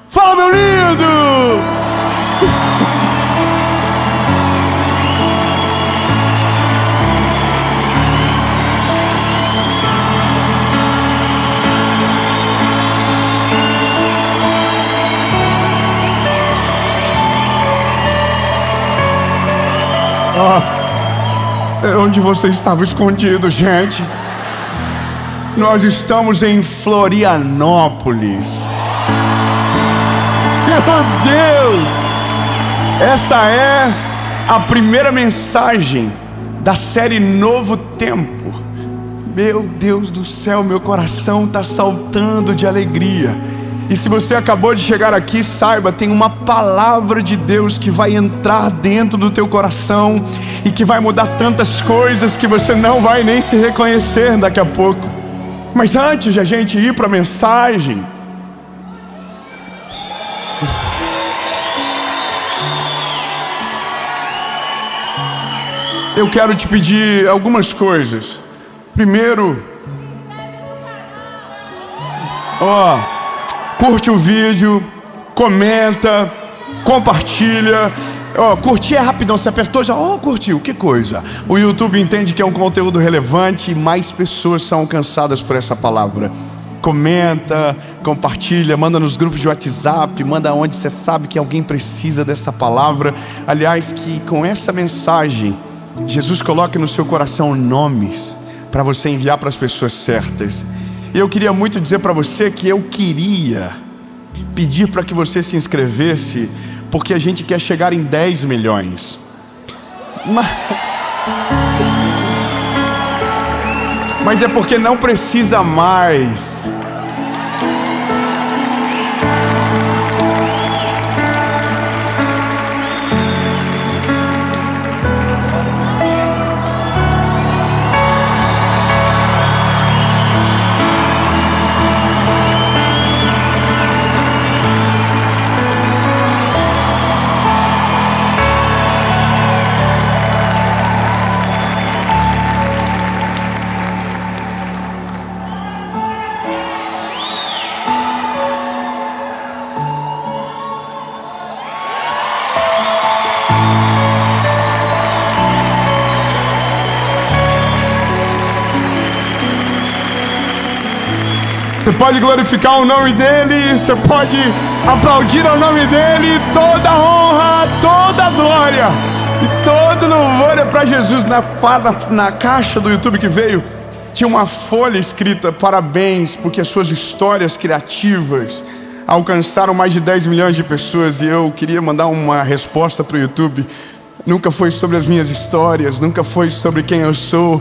Fala, meu lindo! Onde você estava escondido, gente? Nós estamos em Florianópolis. Meu Deus! Essa é a primeira mensagem da série Novo Tempo. Meu Deus do céu, meu coração está saltando de alegria. E se você acabou de chegar aqui, saiba, tem uma palavra de Deus que vai entrar dentro do teu coração e que vai mudar tantas coisas que você não vai nem se reconhecer daqui a pouco. Mas antes de a gente ir para a mensagem, eu quero te pedir algumas coisas. Primeiro, curte o vídeo, comenta, compartilha. Curtir é rapidão, você apertou já, curtiu, que coisa. O YouTube entende que é um conteúdo relevante e mais pessoas são alcançadas por essa palavra. Comenta, compartilha, manda nos grupos de WhatsApp, manda onde você sabe que alguém precisa dessa palavra. Aliás, que com essa mensagem Jesus coloque no seu coração nomes para você enviar para as pessoas certas. E eu queria muito dizer para você que eu queria pedir para que você se inscrevesse, porque a gente quer chegar em 10 milhões. Mas é porque não precisa mais. Você pode glorificar o nome dele, você pode aplaudir ao nome dele. Toda honra, toda glória e todo louvor é para Jesus. Na caixa do YouTube que veio, tinha uma folha escrita: parabéns, porque as suas histórias criativas alcançaram mais de 10 milhões de pessoas. E eu queria mandar uma resposta para o YouTube. Nunca foi sobre as minhas histórias, nunca foi sobre quem eu sou,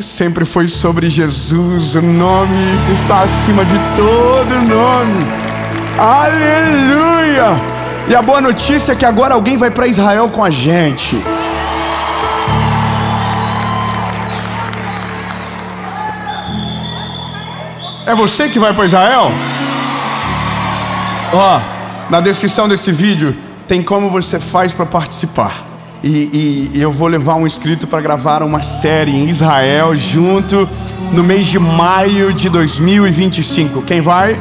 sempre foi sobre Jesus, o nome que está acima de todo nome. Aleluia! E a boa notícia é que agora alguém vai para Israel com a gente. É você que vai para Israel? Na descrição desse vídeo tem como você faz para participar. E eu vou levar um inscrito para gravar uma série em Israel junto no mês de maio de 2025. Quem vai?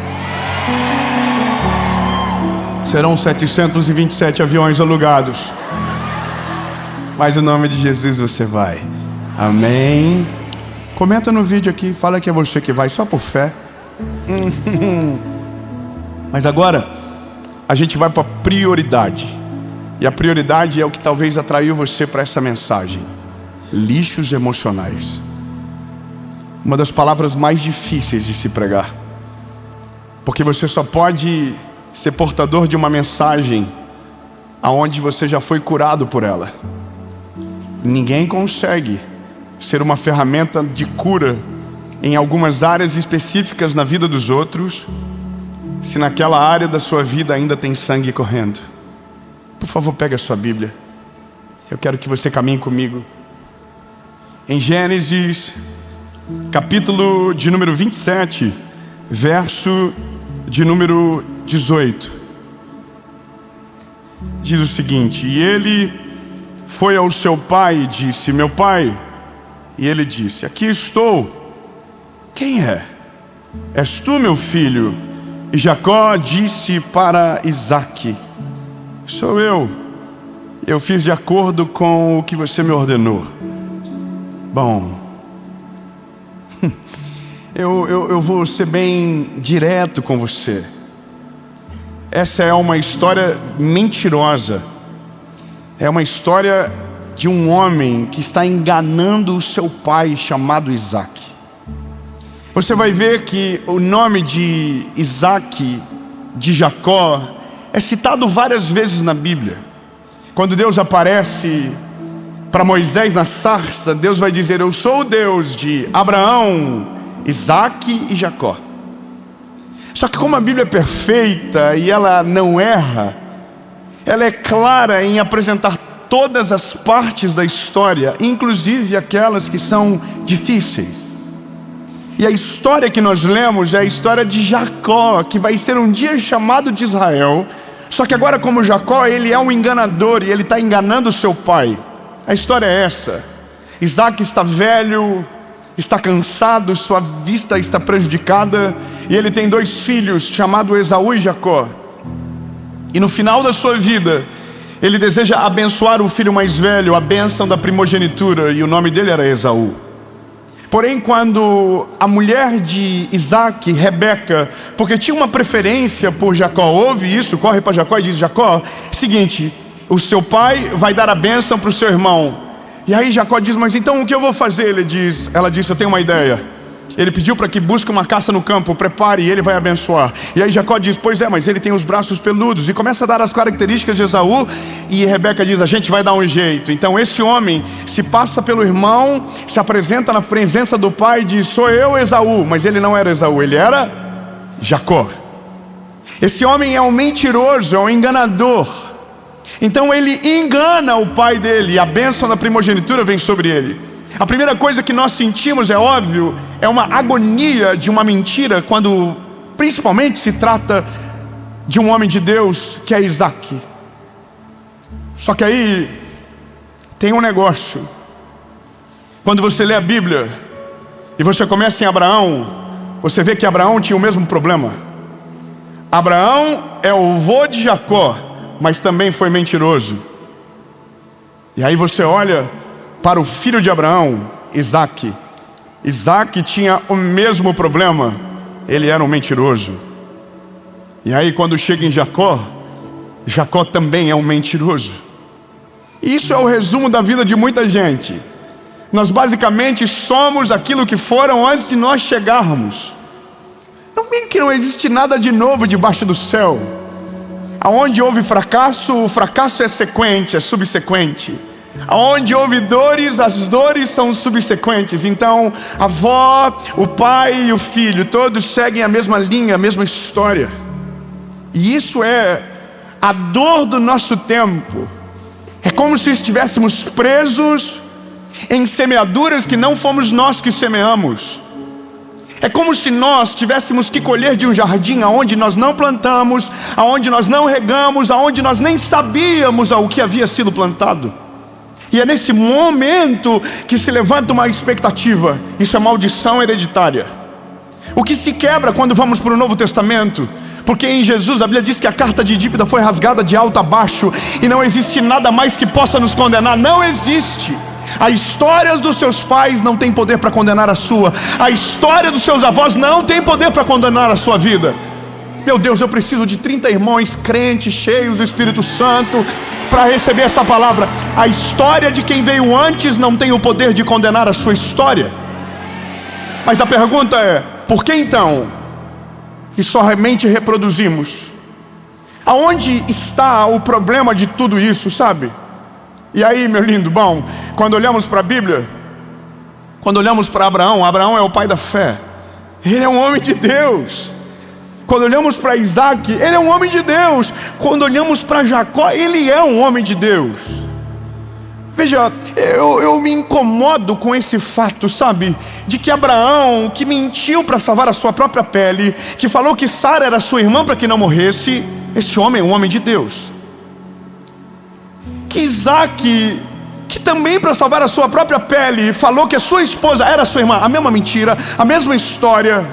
Serão 727 aviões alugados. Mas em nome de Jesus você vai. Amém. Comenta no vídeo aqui, fala que é você que vai, só por fé. Mas agora a gente vai para a prioridade. E a prioridade é o que talvez atraiu você para essa mensagem: lixos emocionais. Uma das palavras mais difíceis de se pregar, porque você só pode ser portador de uma mensagem aonde você já foi curado por ela. Ninguém consegue ser uma ferramenta de cura em algumas áreas específicas na vida dos outros, se naquela área da sua vida ainda tem sangue correndo. Por favor, pega a sua Bíblia. Eu quero que você caminhe comigo em Gênesis, capítulo de número 27, verso de número 18. Diz o seguinte: e ele foi ao seu pai e disse: meu pai. E ele disse: aqui estou. Quem é? És tu, meu filho? E Jacó disse para Isaque: sou eu fiz de acordo com o que você me ordenou. Bom, eu vou ser bem direto com você. Essa é uma história mentirosa. É uma história de um homem que está enganando o seu pai, chamado Isaque. Você vai ver que o nome de Isaque, de Jacó, é citado várias vezes na Bíblia. Quando Deus aparece para Moisés na sarça, Deus vai dizer: eu sou o Deus de Abraão, Isaque e Jacó. Só que como a Bíblia é perfeita e ela não erra, ela é clara em apresentar todas as partes da história, inclusive aquelas que são difíceis. E a história que nós lemos é a história de Jacó, que vai ser um dia chamado de Israel. Só que agora, como Jacó, ele é um enganador e ele está enganando o seu pai. A história é essa: Isaque está velho, está cansado, sua vista está prejudicada, e ele tem 2 filhos, chamados Esaú e Jacó. E no final da sua vida, ele deseja abençoar o filho mais velho, a bênção da primogenitura, e o nome dele era Esaú. Porém, quando a mulher de Isaque, Rebeca, porque tinha uma preferência por Jacó, ouve isso, corre para Jacó e diz: Jacó, seguinte, o seu pai vai dar a bênção para o seu irmão. E aí Jacó diz: mas então o que eu vou fazer? Ela disse: eu tenho uma ideia. Ele pediu para que busque uma caça no campo, prepare e ele vai abençoar. E aí Jacó diz: pois é, mas ele tem os braços peludos. E começa a dar as características de Esaú. E Rebeca diz: a gente vai dar um jeito. Então esse homem se passa pelo irmão, se apresenta na presença do pai e diz: sou eu, Esaú. Mas ele não era Esaú, ele era Jacó. Esse homem é um mentiroso, é um enganador. Então ele engana o pai dele, e a bênção da primogenitura vem sobre ele. A primeira coisa que nós sentimos, é óbvio, é uma agonia de uma mentira, quando principalmente se trata de um homem de Deus, que é Isaque. Só que aí tem um negócio. Quando você lê a Bíblia e você começa em Abraão, você vê que Abraão tinha o mesmo problema. Abraão é o avô de Jacó, mas também foi mentiroso. E aí você olha para o filho de Abraão, Isaque. Isaque tinha o mesmo problema, ele era um mentiroso. E aí quando chega em Jacó, Jacó também é um mentiroso. E isso é o resumo da vida de muita gente. Nós basicamente somos aquilo que foram antes de nós chegarmos. Que não existe nada de novo debaixo do céu. Aonde houve fracasso, o fracasso é sequente, é subsequente. Aonde houve dores, as dores são subsequentes. Então a avó, o pai e o filho, todos seguem a mesma linha, a mesma história. E isso é a dor do nosso tempo. É como se estivéssemos presos em semeaduras que não fomos nós que semeamos. É como se nós tivéssemos que colher de um jardim aonde nós não plantamos, aonde nós não regamos, aonde nós nem sabíamos o que havia sido plantado. E é nesse momento que se levanta uma expectativa. Isso é maldição hereditária. O que se quebra quando vamos para o Novo Testamento? Porque em Jesus a Bíblia diz que a carta de dívida foi rasgada de alto a baixo, e não existe nada mais que possa nos condenar. Não existe. A história dos seus pais não tem poder para condenar a sua. A história dos seus avós não tem poder para condenar a sua vida. Meu Deus, eu preciso de 30 irmãos crentes, cheios do Espírito Santo, para receber essa palavra. A história de quem veio antes não tem o poder de condenar a sua história. Mas a pergunta é: por que então que somente reproduzimos? Aonde está o problema de tudo isso, sabe? E aí, meu lindo, bom, quando olhamos para a Bíblia, quando olhamos para Abraão, Abraão é o pai da fé. Ele é um homem de Deus. Quando olhamos para Isaque, ele é um homem de Deus. Quando olhamos para Jacó, ele é um homem de Deus. Veja, eu me incomodo com esse fato, sabe? De que Abraão, que mentiu para salvar a sua própria pele, que falou que Sara era sua irmã para que não morresse, esse homem é um homem de Deus. Que Isaque, que também para salvar a sua própria pele, falou que a sua esposa era sua irmã, a mesma mentira, a mesma história.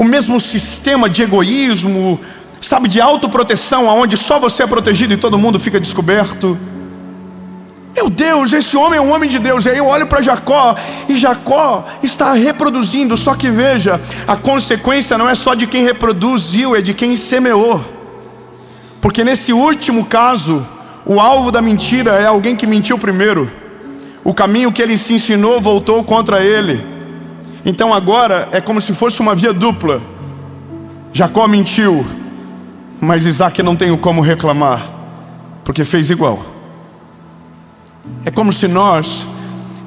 o mesmo sistema de egoísmo, sabe, de autoproteção, onde só você é protegido e todo mundo fica descoberto. Meu Deus, esse homem é um homem de Deus. E aí eu olho para Jacó, e Jacó está reproduzindo. Só que veja, a consequência não é só de quem reproduziu, é de quem semeou. Porque nesse último caso, o alvo da mentira é alguém que mentiu primeiro. O caminho que ele se ensinou voltou contra ele. Então agora é como se fosse uma via dupla. Jacó mentiu, mas Isaac não tem como reclamar, porque fez igual. É como se nós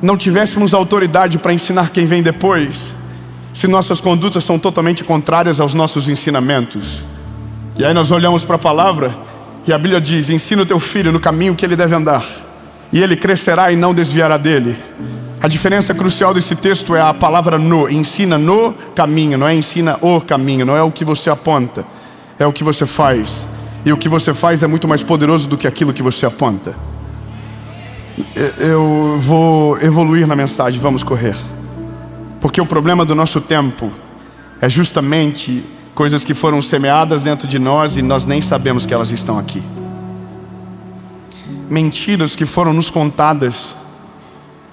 não tivéssemos autoridade para ensinar quem vem depois, se nossas condutas são totalmente contrárias aos nossos ensinamentos. E aí nós olhamos para a palavra e a Bíblia diz: ensina o teu filho no caminho que ele deve andar, e ele crescerá e não desviará dele. A diferença crucial desse texto é a palavra no. Ensina no caminho, não é ensina o caminho. Não é o que você aponta, é o que você faz. E o que você faz é muito mais poderoso do que aquilo que você aponta. Eu vou evoluir na mensagem, vamos correr. Porque o problema do nosso tempo é justamente coisas que foram semeadas dentro de nós e nós nem sabemos que elas estão aqui. Mentiras que foram nos contadas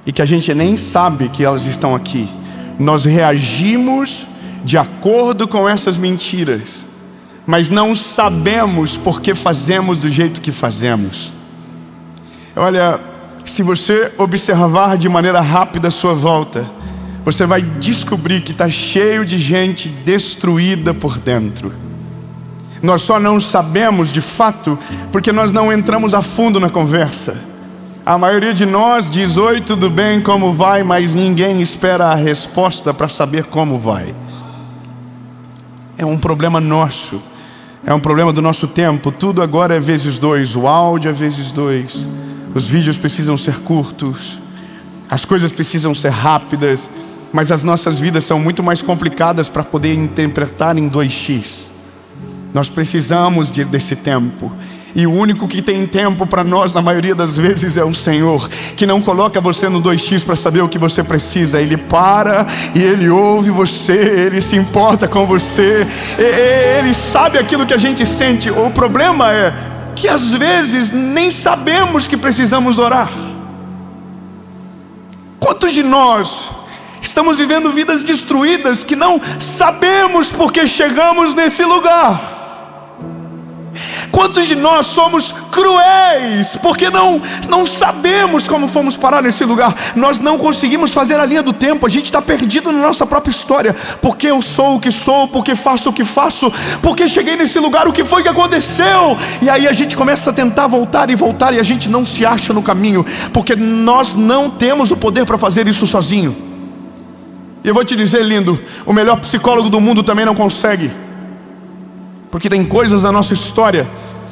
e que a gente nem sabe que elas estão aqui. Nós reagimos de acordo com essas mentiras, mas não sabemos por que fazemos do jeito que fazemos. Olha, se você observar de maneira rápida a sua volta, você vai descobrir que está cheio de gente destruída por dentro. Nós só não sabemos de fato porque nós não entramos a fundo na conversa. A maioria de nós diz: oi, tudo bem, como vai? Mas ninguém espera a resposta para saber como vai. É um problema nosso, é um problema do nosso tempo. Tudo agora é vezes 2, o áudio é vezes 2, os vídeos precisam ser curtos, as coisas precisam ser rápidas, mas as nossas vidas são muito mais complicadas para poder interpretar em 2x. Nós precisamos desse tempo. E o único que tem tempo para nós, na maioria das vezes, é o Senhor, que não coloca você no 2x para saber o que você precisa. Ele para e Ele ouve você, Ele se importa com você, Ele sabe aquilo que a gente sente. O problema é que às vezes nem sabemos que precisamos orar. Quantos de nós estamos vivendo vidas destruídas que não sabemos por que chegamos nesse lugar? Quantos de nós somos cruéis porque não sabemos como fomos parar nesse lugar? Nós não conseguimos fazer a linha do tempo. A gente está perdido na nossa própria história. Porque eu sou o que sou, porque faço o que faço, porque cheguei nesse lugar, o que foi que aconteceu? E aí a gente começa a tentar voltar e a gente não se acha no caminho, porque nós não temos o poder para fazer isso sozinho. E eu vou te dizer, lindo, o melhor psicólogo do mundo também não consegue. Porque tem coisas na nossa história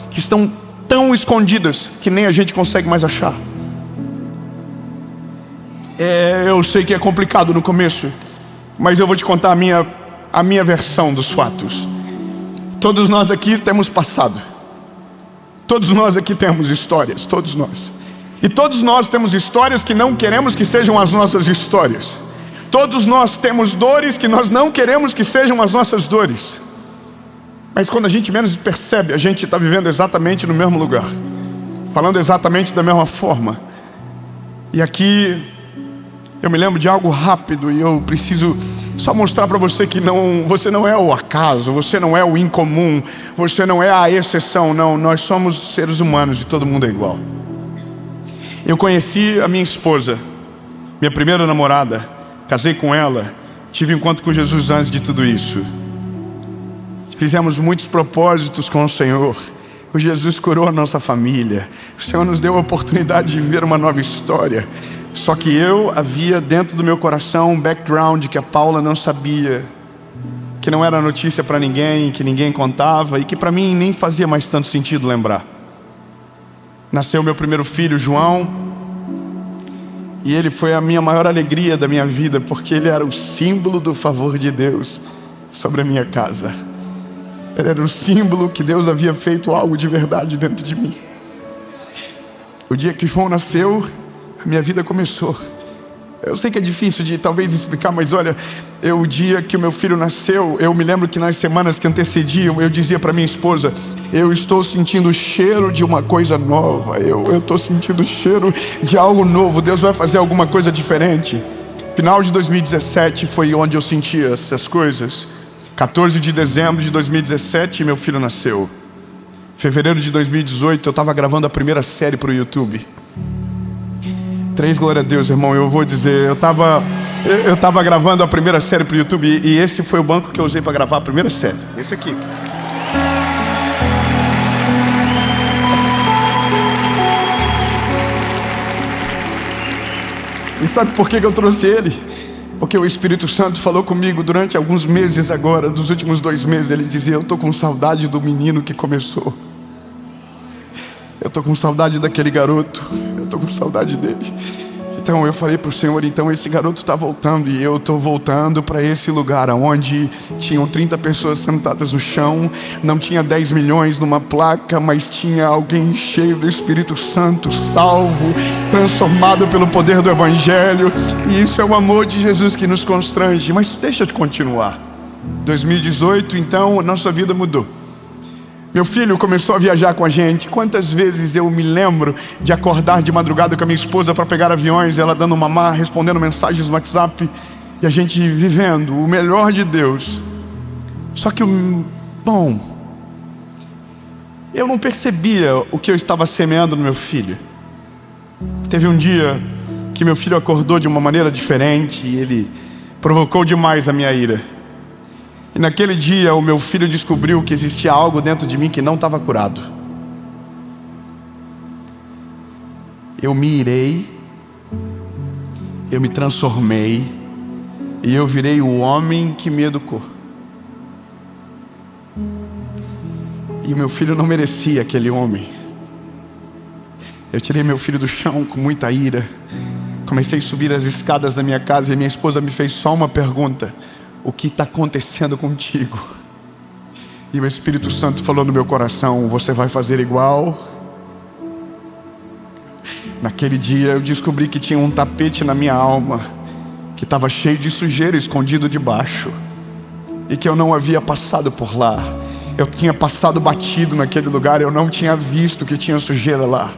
que estão tão escondidas que nem a gente consegue mais achar. Eu sei que é complicado no começo, mas eu vou te contar a minha versão dos fatos. Todos nós aqui temos passado. Todos nós aqui temos histórias, todos nós. E todos nós temos histórias que não queremos que sejam as nossas histórias. Todos nós temos dores que nós não queremos que sejam as nossas dores. Mas quando a gente menos percebe, a gente está vivendo exatamente no mesmo lugar, falando exatamente da mesma forma. E aqui eu me lembro de algo rápido e eu preciso só mostrar para você que você não é o acaso, você não é o incomum, você não é a exceção. Não, nós somos seres humanos e todo mundo é igual. Eu conheci a minha esposa, minha primeira namorada, casei com ela, tive encontro com Jesus antes de tudo isso. Fizemos muitos propósitos com o Senhor. O Jesus curou a nossa família. O Senhor nos deu a oportunidade de viver uma nova história. Só que eu havia dentro do meu coração um background que a Paula não sabia, que não era notícia para ninguém, que ninguém contava e que para mim nem fazia mais tanto sentido lembrar. Nasceu meu primeiro filho, João, e ele foi a minha maior alegria da minha vida, porque ele era o símbolo do favor de Deus sobre a minha casa. Ele era o símbolo que Deus havia feito algo de verdade dentro de mim. O dia que João nasceu, a minha vida começou. Eu sei que é difícil de talvez explicar, mas olha, o dia que o meu filho nasceu, eu me lembro que nas semanas que antecediam, eu dizia para minha esposa: eu estou sentindo o cheiro de uma coisa nova, eu estou sentindo o cheiro de algo novo, Deus vai fazer alguma coisa diferente. Final de 2017 foi onde eu senti essas coisas. 14 de dezembro de 2017, meu filho nasceu. Fevereiro de 2018, eu estava gravando a primeira série para o YouTube. 3 glória a Deus, irmão. Eu vou dizer, eu estava gravando a primeira série para o YouTube, e esse foi o banco que eu usei para gravar a primeira série. Esse aqui. E sabe por que eu trouxe ele? Porque o Espírito Santo falou comigo durante alguns meses agora, dos últimos 2 meses. Ele dizia: eu estou com saudade do menino que começou. Eu estou com saudade daquele garoto. Eu estou com saudade dele. Então eu falei para o Senhor: então esse garoto está voltando, e eu estou voltando para esse lugar onde tinham 30 pessoas sentadas no chão, não tinha 10 milhões numa placa, mas tinha alguém cheio do Espírito Santo, salvo, transformado pelo poder do Evangelho. E isso é o amor de Jesus que nos constrange. Mas deixa eu continuar. 2018, então, nossa vida mudou. Meu filho começou a viajar com a gente. Quantas vezes eu me lembro de acordar de madrugada com a minha esposa para pegar aviões, ela dando mamar, respondendo mensagens no WhatsApp, e a gente vivendo o melhor de Deus. Só que, bom, eu não percebia o que eu estava semeando no meu filho. Teve um dia que meu filho acordou de uma maneira diferente e ele provocou demais a minha ira. E naquele dia o meu filho descobriu que existia algo dentro de mim que não estava curado. Eu me irei, eu me transformei, e eu virei o homem que me educou. E meu filho não merecia aquele homem. Eu tirei meu filho do chão com muita ira. Comecei a subir as escadas da minha casa e minha esposa me fez só uma pergunta: o que está acontecendo contigo? E o Espírito Santo falou no meu coração: você vai fazer igual? Naquele dia eu descobri que tinha um tapete na minha alma, que estava cheio de sujeira escondido debaixo, e que eu não havia passado por lá. Eu tinha passado batido naquele lugar, eu não tinha visto que tinha sujeira lá.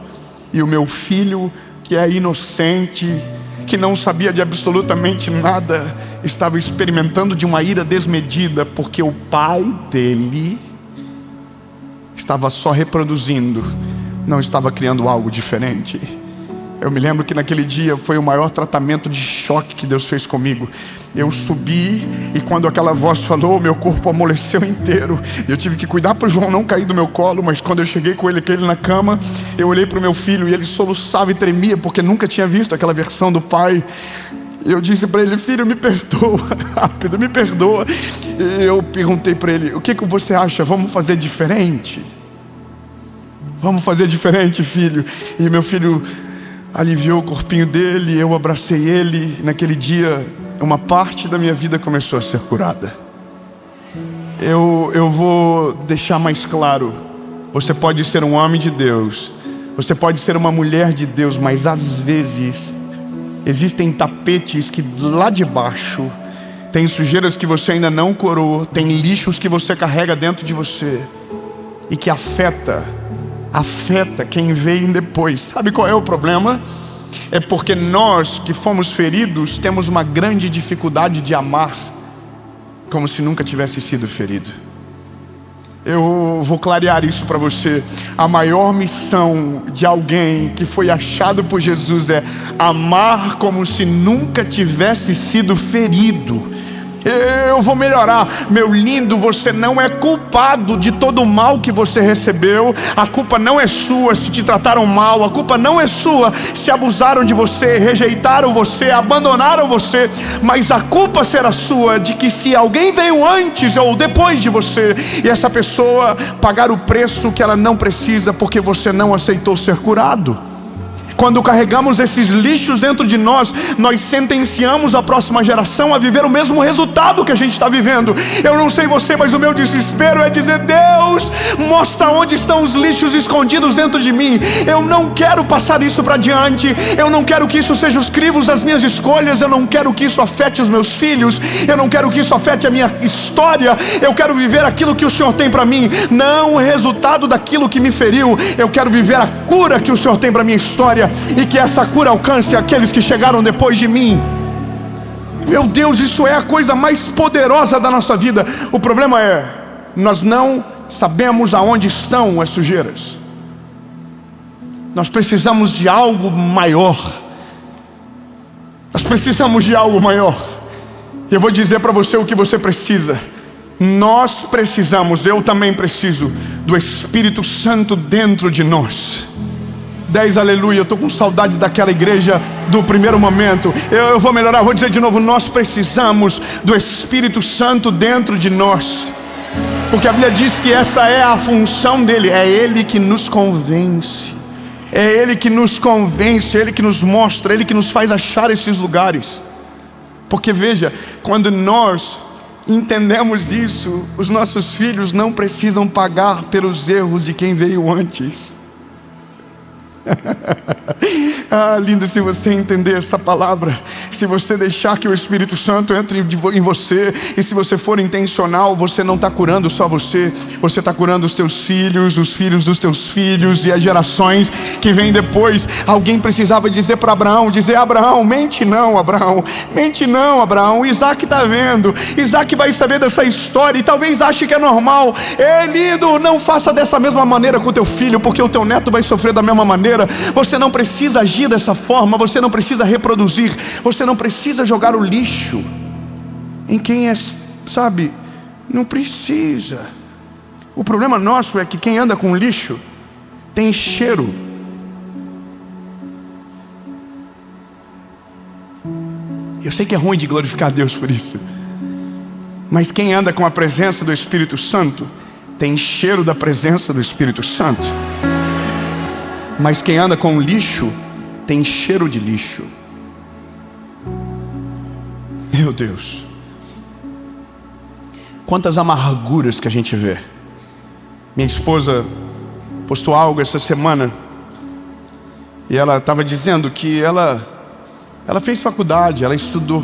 E o meu filho, que é inocente, que não sabia de absolutamente nada, estava experimentando de uma ira desmedida, porque o pai dele estava só reproduzindo, não estava criando algo diferente. Eu me lembro que naquele dia foi o maior tratamento de choque que Deus fez comigo. Eu subi, e quando aquela voz falou, meu corpo amoleceu inteiro. Eu tive que cuidar para o João não cair do meu colo. Mas quando eu cheguei com ele na cama, eu olhei para o meu filho e ele soluçava e tremia, porque nunca tinha visto aquela versão do pai. Eu disse para ele: filho, me perdoa, rápido, me perdoa. Eu perguntei para ele: o que você acha? Vamos fazer diferente? Vamos fazer diferente, filho. E meu filho aliviou o corpinho dele, eu abracei ele. Naquele dia, uma parte da minha vida começou a ser curada. Eu vou deixar mais claro: você pode ser um homem de Deus, você pode ser uma mulher de Deus, mas às vezes existem tapetes que lá de baixo tem sujeiras que você ainda não curou, tem lixos que você carrega dentro de você e que afeta quem veio depois. Sabe qual é o problema? É porque nós que fomos feridos temos uma grande dificuldade de amar como se nunca tivesse sido ferido. Eu vou clarear isso para você. A maior missão de alguém que foi achado por Jesus é amar como se nunca tivesse sido ferido. Eu vou melhorar. Meu lindo, você não é culpado de todo o mal que você recebeu. A culpa não é sua se te trataram mal. A culpa não é sua se abusaram de você, rejeitaram você, abandonaram você. Mas a culpa será sua de que se alguém veio antes ou depois de você, e essa pessoa pagar o preço que ela não precisa, porque você não aceitou ser curado. Quando carregamos esses lixos dentro de nós, nós sentenciamos a próxima geração a viver o mesmo resultado que a gente está vivendo. Eu não sei você, mas o meu desespero é dizer: Deus, mostra onde estão os lixos escondidos dentro de mim. Eu não quero passar isso para diante. Eu não quero que isso seja os crivos das minhas escolhas. Eu não quero que isso afete os meus filhos. Eu não quero que isso afete a minha história. Eu quero viver aquilo que o Senhor tem para mim, não o resultado daquilo que me feriu. Eu quero viver a cura que o Senhor tem para minha história, e que essa cura alcance aqueles que chegaram depois de mim. Meu Deus, isso é a coisa mais poderosa da nossa vida. O problema é, nós não sabemos aonde estão as sujeiras. Nós precisamos de algo maior. Nós precisamos de algo maior. Eu vou dizer para você o que você precisa. Nós precisamos, eu também preciso, do Espírito Santo dentro de nós. 10 aleluia. Eu estou com saudade daquela igreja do primeiro momento. Eu vou melhorar, vou dizer de novo: nós precisamos do Espírito Santo dentro de nós, porque a Bíblia diz que essa é a função dele. É ele que nos convence, é ele que nos convence, é ele que nos mostra, é ele que nos faz achar esses lugares. Porque veja, quando nós entendemos isso, os nossos filhos não precisam pagar pelos erros de quem veio antes. Ah, lindo se você entender essa palavra. Se você deixar que o Espírito Santo entre em você, e se você for intencional, você não está curando só você, você está curando os teus filhos, os filhos dos teus filhos e as gerações que vêm depois. Alguém precisava dizer para Abraão, Abraão, mente não, Abraão, mente não, Abraão. Isaac está vendo, Isaac vai saber dessa história e talvez ache que é normal. Ei, lindo, não faça dessa mesma maneira com o teu filho, porque o teu neto vai sofrer da mesma maneira. Você não precisa agir dessa forma, você não precisa reproduzir, você não precisa jogar o lixo em quem é, sabe, não precisa. O problema nosso é que quem anda com lixo tem cheiro. Eu sei que é ruim de glorificar a Deus por isso, mas quem anda com a presença do Espírito Santo tem cheiro da presença do Espírito Santo. Mas quem anda com lixo tem cheiro de lixo. Meu Deus, quantas amarguras que a gente vê. Minha esposa postou algo essa semana, e ela estava dizendo que ela fez faculdade, ela estudou,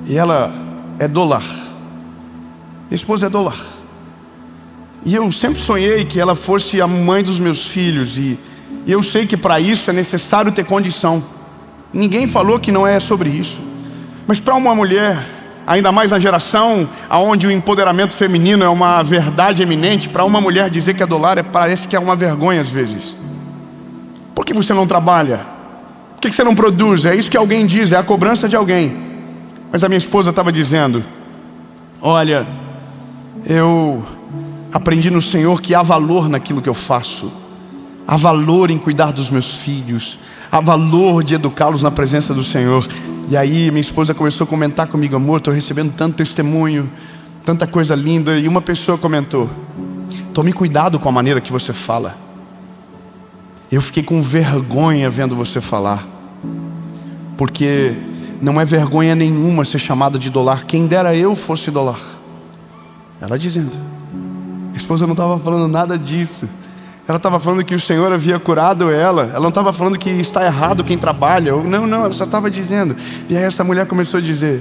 e ela é dólar. Minha esposa é dólar. E eu sempre sonhei que ela fosse a mãe dos meus filhos, e eu sei que para isso é necessário ter condição. Ninguém falou que não é sobre isso. Mas para uma mulher, ainda mais na geração onde o empoderamento feminino é uma verdade eminente, para uma mulher dizer que é dólar parece que é uma vergonha às vezes. Por que você não trabalha? Por que você não produz? É isso que alguém diz, é a cobrança de alguém. Mas a minha esposa estava dizendo: olha, eu aprendi no Senhor que há valor naquilo que eu faço. Há valor em cuidar dos meus filhos, há valor de educá-los na presença do Senhor. E aí minha esposa começou a comentar comigo: amor, estou recebendo tanto testemunho, tanta coisa linda. E uma pessoa comentou: tome cuidado com a maneira que você fala. Eu fiquei com vergonha vendo você falar, porque não é vergonha nenhuma ser chamado de dólar. Quem dera eu fosse dólar. Ela dizendo. Minha esposa não estava falando nada disso. Ela estava falando que o Senhor havia curado ela. Ela não estava falando que está errado quem trabalha. Não, ela só estava dizendo. E aí essa mulher começou a dizer: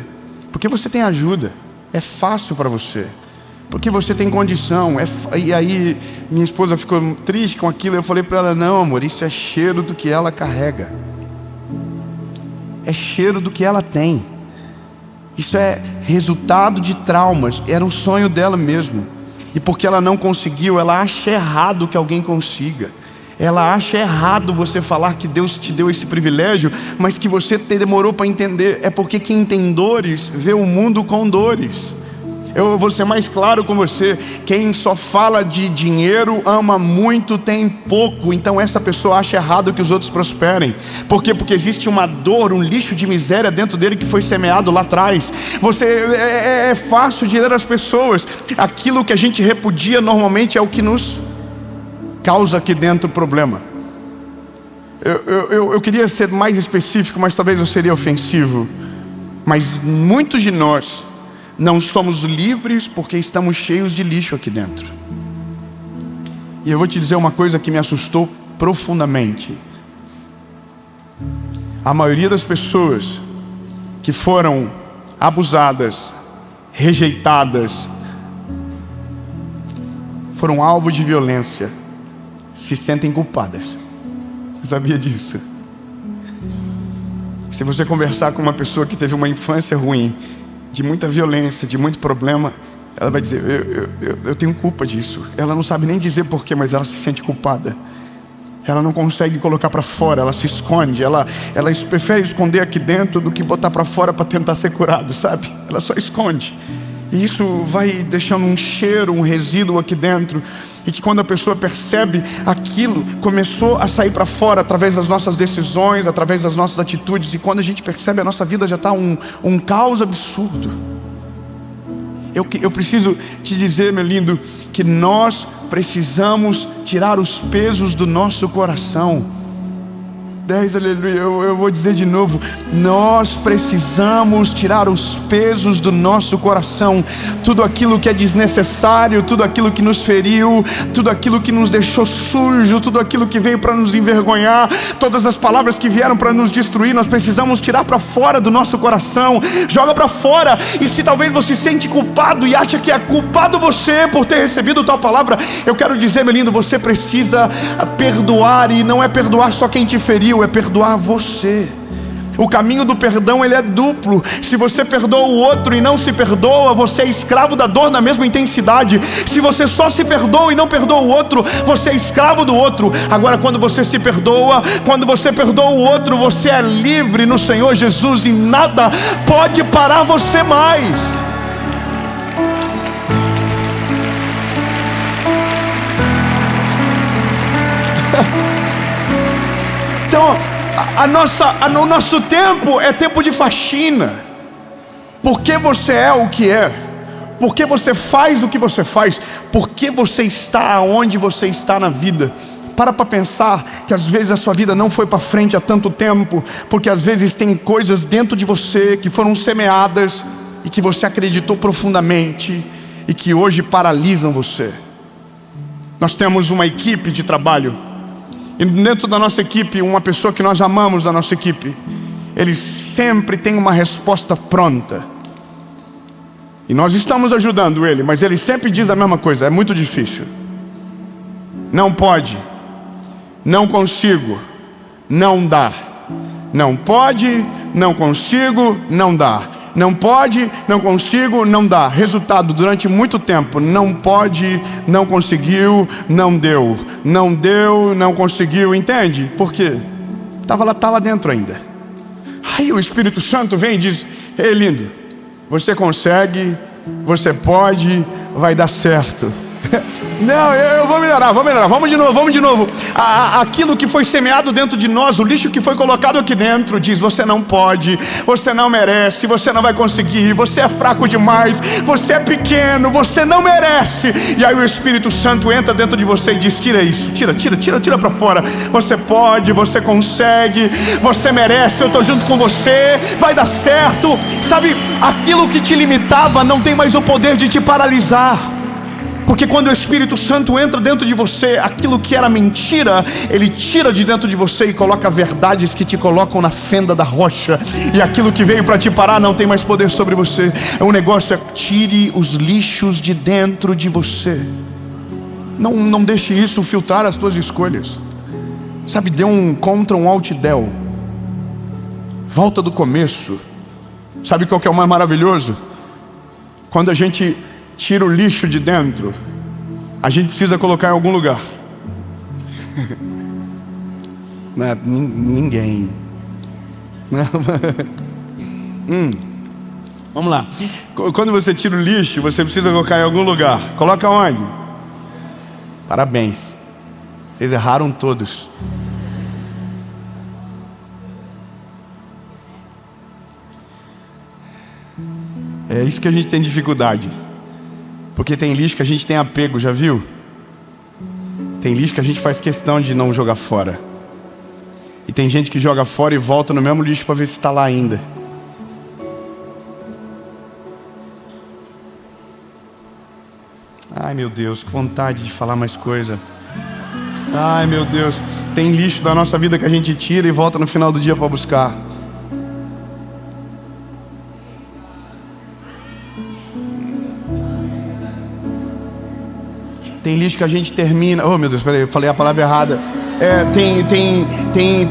porque você tem ajuda, é fácil para você, porque você tem condição. E aí minha esposa ficou triste com aquilo. Eu falei para ela: não, amor, isso é cheiro do que ela carrega, é cheiro do que ela tem. Isso é resultado de traumas. Era um sonho dela mesmo. E porque ela não conseguiu, ela acha errado que alguém consiga. Ela acha errado você falar que Deus te deu esse privilégio, mas que você demorou para entender. É porque quem tem dores vê o mundo com dores. Eu vou ser mais claro com você: quem só fala de dinheiro ama muito, tem pouco. Então essa pessoa acha errado que os outros prosperem. Por quê? Porque existe uma dor, um lixo de miséria dentro dele que foi semeado lá atrás. É fácil de ler as pessoas. Aquilo que a gente repudia normalmente é o que nos causa aqui dentro problema. Eu queria ser mais específico, mas talvez eu seria ofensivo. Mas muitos de nós não somos livres porque estamos cheios de lixo aqui dentro. E eu vou te dizer uma coisa que me assustou profundamente. A maioria das pessoas que foram abusadas, rejeitadas, foram alvo de violência, se sentem culpadas. Você sabia disso? Se você conversar com uma pessoa que teve uma infância ruim, de muita violência, de muito problema, ela vai dizer, eu tenho culpa disso. Ela não sabe nem dizer porquê, mas ela se sente culpada. Ela não consegue colocar para fora, ela se esconde. Ela prefere esconder aqui dentro do que botar para fora para tentar ser curado, sabe? Ela só esconde. E isso vai deixando um cheiro, um resíduo aqui dentro. E que quando a pessoa percebe, aquilo começou a sair para fora através das nossas decisões, através das nossas atitudes. E quando a gente percebe, a nossa vida já está um caos absurdo. Eu preciso te dizer, meu lindo, que nós precisamos tirar os pesos do nosso coração. 10, aleluia, eu vou dizer de novo. Nós precisamos tirar os pesos do nosso coração. Tudo aquilo que é desnecessário, tudo aquilo que nos feriu, tudo aquilo que nos deixou sujo, tudo aquilo que veio para nos envergonhar, todas as palavras que vieram para nos destruir, nós precisamos tirar para fora do nosso coração. Joga para fora. E se talvez você se sente culpado e acha que é culpado você por ter recebido tal palavra, eu quero dizer, meu lindo, você precisa perdoar. E não é perdoar só quem te feriu, é perdoar você. O caminho do perdão, ele é duplo. Se você perdoa o outro e não se perdoa, você é escravo da dor na mesma intensidade. Se você só se perdoa e não perdoa o outro, você é escravo do outro. Agora, quando você se perdoa, quando você perdoa o outro, você é livre no Senhor Jesus. E nada pode parar você mais. Então, o nosso tempo é tempo de faxina. Porque você é o que é, porque você faz o que você faz, porque você está onde você está na vida. Para pensar que às vezes a sua vida não foi para frente há tanto tempo, porque às vezes tem coisas dentro de você que foram semeadas e que você acreditou profundamente e que hoje paralisam você. Nós temos uma equipe de trabalho. E dentro da nossa equipe, uma pessoa que nós amamos da nossa equipe, ele sempre tem uma resposta pronta. E nós estamos ajudando ele, mas ele sempre diz a mesma coisa: é muito difícil, não pode, não consigo, não dá. Não pode, não consigo, não dá. Não pode, não consigo, não dá. Resultado, durante muito tempo, não pode, não conseguiu, não deu. Não deu, não conseguiu, entende? Por quê? Tá lá dentro ainda. Aí o Espírito Santo vem e diz: ei, lindo, você consegue, você pode, vai dar certo. Não, eu vou melhorar, vamos de novo. Aquilo que foi semeado dentro de nós, o lixo que foi colocado aqui dentro, diz: você não pode, você não merece, você não vai conseguir, você é fraco demais, você é pequeno, você não merece. E aí o Espírito Santo entra dentro de você e diz: tira isso, tira para fora. Você pode, você consegue, você merece, eu estou junto com você, vai dar certo. Sabe, aquilo que te limitava não tem mais o poder de te paralisar. Porque quando o Espírito Santo entra dentro de você, aquilo que era mentira, ele tira de dentro de você e coloca verdades que te colocam na fenda da rocha. E aquilo que veio para te parar não tem mais poder sobre você. O negócio é: tire os lixos de dentro de você. Não deixe isso filtrar as tuas escolhas. Sabe, dê um contra um alt del. Volta do começo. Sabe qual que é o mais maravilhoso? Quando a gente tira o lixo de dentro, a gente precisa colocar em algum lugar. Não é, ninguém. Vamos lá. Quando você tira o lixo, você precisa colocar em algum lugar. Coloca onde? Parabéns, vocês erraram todos. É isso que a gente tem dificuldade. Porque tem lixo que a gente tem apego, já viu? Tem lixo que a gente faz questão de não jogar fora. tem gente que joga fora e volta no mesmo lixo para ver se está lá ainda. Ai meu Deus, que vontade de falar mais coisa. Ai meu Deus, tem lixo da nossa vida que a gente tira e volta no final do dia para buscar. Tem lixo que a gente termina. Oh meu Deus, peraí, eu falei a palavra errada.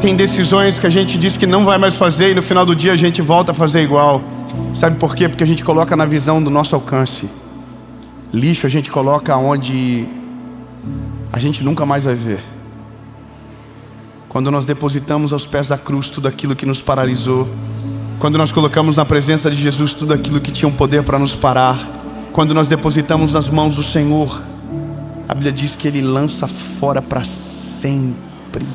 Tem decisões que a gente diz que não vai mais fazer e no final do dia a gente volta a fazer igual. Sabe por quê? Porque a gente coloca na visão do nosso alcance. Lixo a gente coloca onde a gente nunca mais vai ver. Quando nós depositamos aos pés da cruz tudo aquilo que nos paralisou, quando nós colocamos na presença de Jesus tudo aquilo que tinha um poder para nos parar, quando nós depositamos nas mãos do Senhor, a Bíblia diz que Ele lança fora para sempre.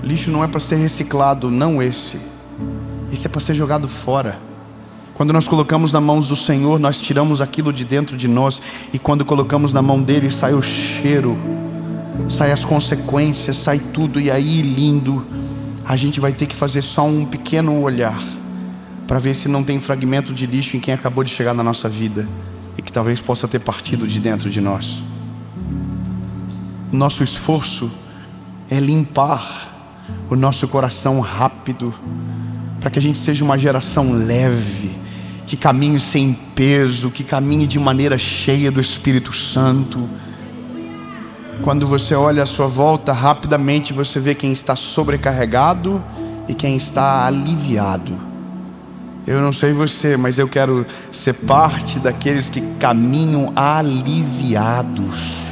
Lixo não é para ser reciclado, não esse. Esse é para ser jogado fora. Quando nós colocamos nas mãos do Senhor, nós tiramos aquilo de dentro de nós. E quando colocamos na mão dele, sai o cheiro, sai as consequências, sai tudo. E aí, lindo, a gente vai ter que fazer só um pequeno olhar para ver se não tem fragmento de lixo em quem acabou de chegar na nossa vida e que talvez possa ter partido de dentro de nós. Nosso esforço é limpar o nosso coração rápido, para que a gente seja uma geração leve, que caminhe sem peso, que caminhe de maneira cheia do Espírito Santo. Quando você olha à sua volta, rapidamente você vê quem está sobrecarregado e quem está aliviado. Eu não sei você, mas eu quero ser parte daqueles que caminham aliviados.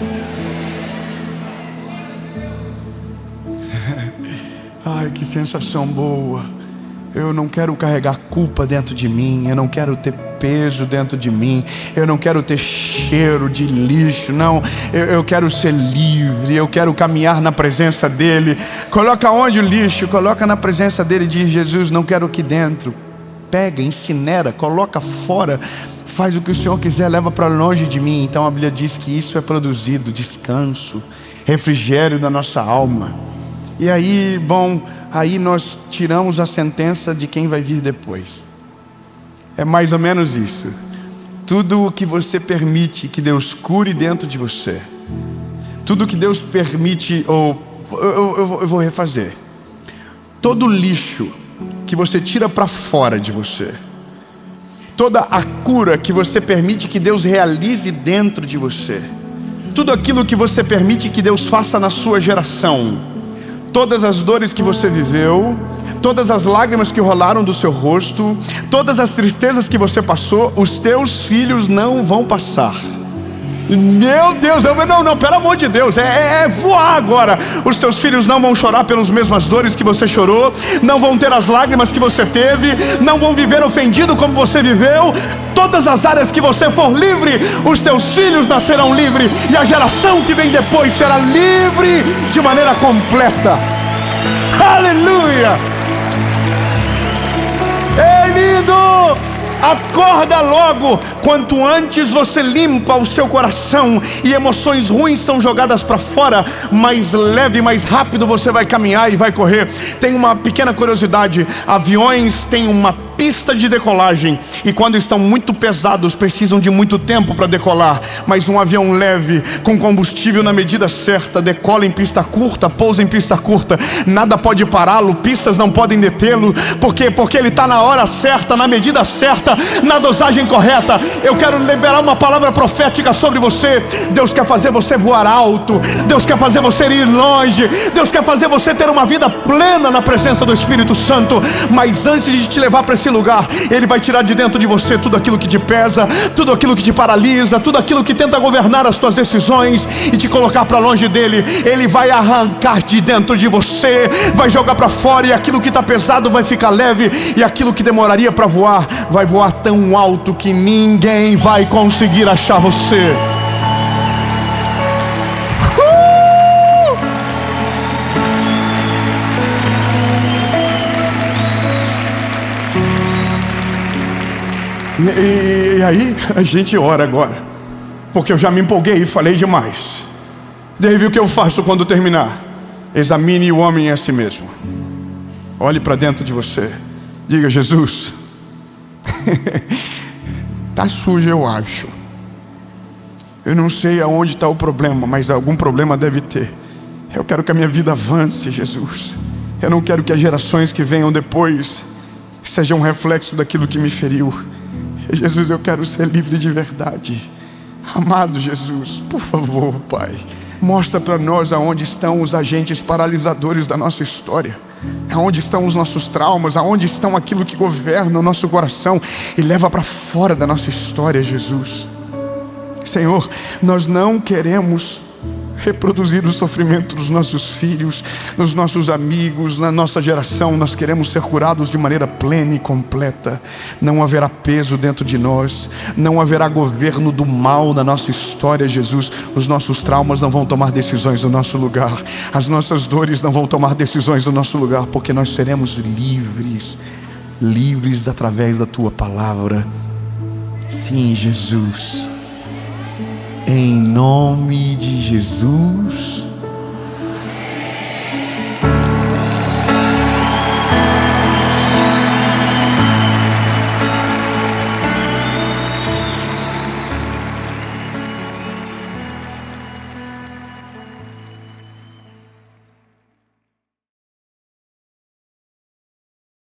Ai, que sensação boa. Eu não quero carregar culpa dentro de mim. Eu não quero ter peso dentro de mim. Eu não quero ter cheiro de lixo. Não, eu quero ser livre. Eu quero caminhar na presença dEle. Coloca onde o lixo? Coloca na presença dEle. Diz: Jesus, não quero aqui dentro. Pega, incinera, coloca fora. Faz o que o Senhor quiser, leva para longe de mim. Então a Bíblia diz que isso é produzido descanso, refrigério da nossa alma. E aí, bom, aí nós tiramos a sentença de quem vai vir depois. É mais ou menos isso. Tudo o que você permite que Deus cure dentro de você, tudo que Deus permite, eu vou refazer. Todo lixo que você tira para fora de você, toda a cura que você permite que Deus realize dentro de você, tudo aquilo que você permite que Deus faça na sua geração, todas as dores que você viveu, todas as lágrimas que rolaram do seu rosto, todas as tristezas que você passou, os teus filhos não vão passar. Meu Deus, não, pelo amor de Deus, é voar agora. Os teus filhos não vão chorar pelas mesmas dores que você chorou, não vão ter as lágrimas que você teve, não vão viver ofendido como você viveu. Todas as áreas que você for livre, os teus filhos nascerão livres, e a geração que vem depois será livre de maneira completa. Aleluia! Ei, lindo! Acorda logo, quanto antes você limpa o seu coração e emoções ruins são jogadas para fora, mais leve, mais rápido você vai caminhar e vai correr. Tem uma pequena curiosidade: aviões têm uma pista de decolagem, e quando estão muito pesados precisam de muito tempo para decolar. Mas um avião leve, com combustível na medida certa, decola em pista curta, pousa em pista curta. Nada pode pará-lo, pistas não podem detê-lo. Por quê? Porque ele está na hora certa, na medida certa, na dosagem correta. Eu quero liberar uma palavra profética sobre você. Deus quer fazer você voar alto, Deus quer fazer você ir longe, Deus quer fazer você ter uma vida plena na presença do Espírito Santo. Mas antes de te levar para esse lugar, Ele vai tirar de dentro de você tudo aquilo que te pesa, tudo aquilo que te paralisa, tudo aquilo que tenta governar as tuas decisões e te colocar para longe dEle. Ele vai arrancar de dentro de você, vai jogar para fora, e aquilo que está pesado vai ficar leve, e aquilo que demoraria para voar, vai voar tão alto que ninguém vai conseguir achar você. E aí a gente ora agora, porque eu já me empolguei e falei demais. Davi, o que eu faço quando terminar? Examine o homem a si mesmo. Olhe para dentro de você. Diga: Jesus, está sujo, eu acho. Eu não sei aonde está o problema, mas algum problema deve ter. Eu quero que a minha vida avance, Jesus. Eu não quero que as gerações que venham depois sejam um reflexo daquilo que me feriu. Jesus, eu quero ser livre de verdade. Amado Jesus, por favor, Pai, mostra para nós aonde estão os agentes paralisadores da nossa história, aonde estão os nossos traumas, aonde estão aquilo que governa o nosso coração e leva para fora da nossa história, Jesus. Senhor, nós não queremos reproduzir o sofrimento dos nossos filhos, dos nossos amigos, na nossa geração. Nós queremos ser curados de maneira plena e completa. Não haverá peso dentro de nós, não haverá governo do mal na nossa história, Jesus. Os nossos traumas não vão tomar decisões no nosso lugar, as nossas dores não vão tomar decisões no nosso lugar, porque nós seremos livres, livres através da Tua palavra. Sim, Jesus. Em nome de Jesus.